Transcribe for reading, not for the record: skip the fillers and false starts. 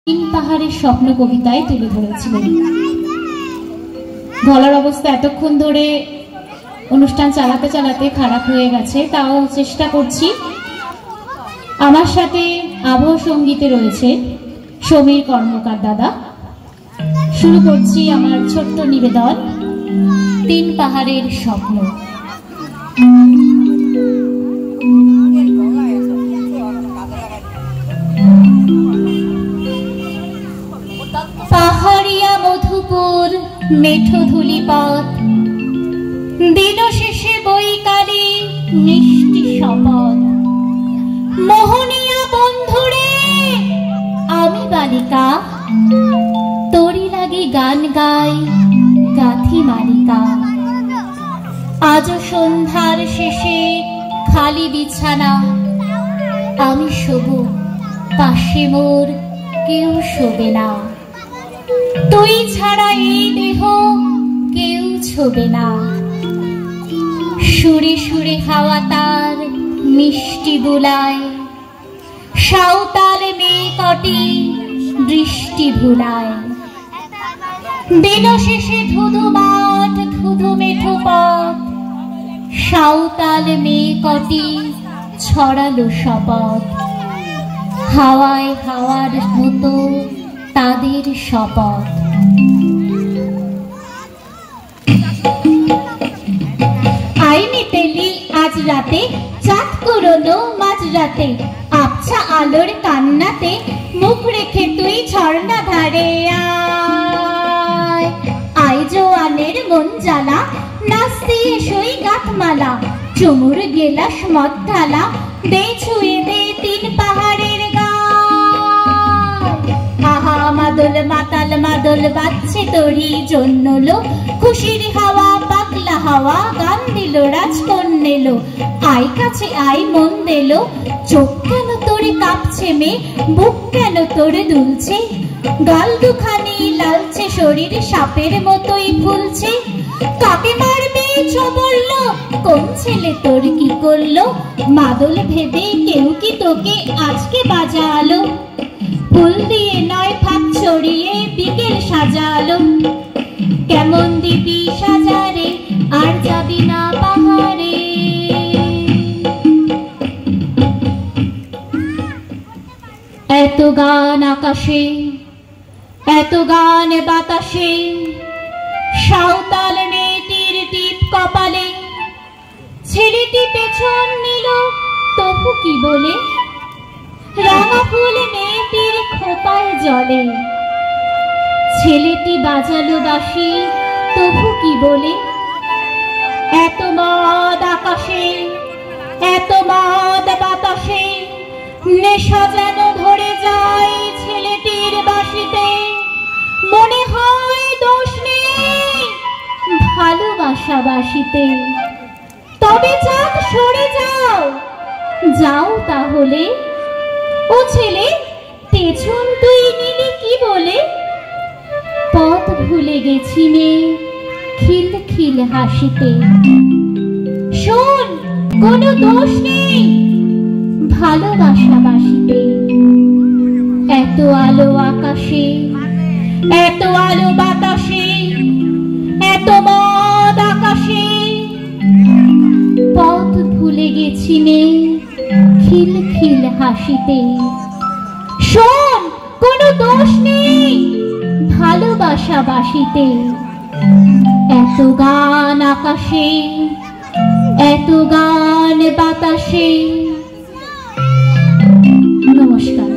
তিন পাহাড়ের স্বপ্ন কবিতায় তুলে ধরেছিলেন। গলার অবস্থা এতক্ষণ ধরে অনুষ্ঠান চালাতে চালাতে খারাপ হয়ে গেছে, তাও চেষ্টা করছি। আমার সাথে আবহ সঙ্গীতে রয়েছে সমীর কর্মকার দাদা। শুরু করছি আমার ছোট্ট নিবেদন, তিন পাহাড়ের স্বপ্ন। পাহাড়িয়া মধুপুর মেঠো ধুলিপথ, দিন শেষে বৈকালে মিষ্টি শপথ। মোহনিয়া বন্ধুরে আমি বালিকা, তোরি লাগি গান গাই গাথি মালিকা। আজ সন্ধ্যার শেষে খালি বিছানা, আমি শোবো পাশে মোর কেউ শোবে না। তুই ছাড়া এই দেহ কেউ ছোবে না। সুরে সুরে হাওয়া তার মিষ্টি বুলায়, সাঁওতাল মেয়ে কটি দৃষ্টি ভুলায়। দিন শেষে ধুধু মাঠ ধুধু মেঠো পথ, সাঁওতাল মেয়ে কটি ছড়ালো শপথ। হাওয়ায় হাওয়ার মতো তাদের শপথ। আইনি তেলি আজ রাতে, চাঁদ কুড়োনো মাঝ রাতে। আবছা আলোর কান্নাতে মুখ রেখে তুই ঝর্ণা ধারে আয়। আই জোয়ানের মন জ্বালা, নাচতে এসোই গাঁথমালা। চুমুর গেলাস মদ ঢালা, দে ছুঁয়ে দে তিন পাহাড়ের মাদল মাতাল মাদল বাজছে তোরই জন্য লো। খুশির হাওয়া পাগলা হাওয়া গান দিল রাজকন্যেলো। আয় কাছে আয় মন দিলো, চোখ কেন তোরে কাঁপছে মে, বুক কেন তোরে দুলছে। গাল দুখানি লালছে, শরীর সাপের মতোই ফুলছে। কাকে মারবে ছ বললো, কোন ছেলে তোর কি করলো। মাদল ভেবে কেউ কি তোকে আজকে বাজালো। ফুল দিয়ে নয় ফাঁক ছড়িয়ে বিকেল সাজালো। কেমন দিবি সাজারে আর যাবি না পাহাড়ে। এত গান আকাশে, এত গান বাতাসে। সাঁওতাল মেয়েটির টিপ কপালে, ছেলেটি পেছন নিল তবু কি বলে। রাঙা ফুল মেয়েটির খোপায় জলে, ছেলেটি বাজালো বাঁশি তবু কি বলে। এত মদ আকাশে, এত মদ বাতাসে। নেশা যেন ধরে যায় ছেলেটির বাঁশিতে। মনে হয় দোষ নেই ভালোবাসা বাঁশিতে। তবে চাঁদ সরে যাও, যাও তাহলে। ও ছেলে পেছন তুই নিলি কি বলে। পথ ভুলে গেছি মে খিল খিল হাসিতে। শোন কোনো দোষ নেই ভালোবাসা বাসিতে। এত আলো আকাশে, এত আলো বাতাসে। এত মদ আকাশে, পথ ভুলে গেছি মে খিল খিল হাসিতে। শোন কোনো দোষ নেই ভালোবাসা বাসিতে। এত গান আকাশে, এত গান বাতাসে। নমস্কার।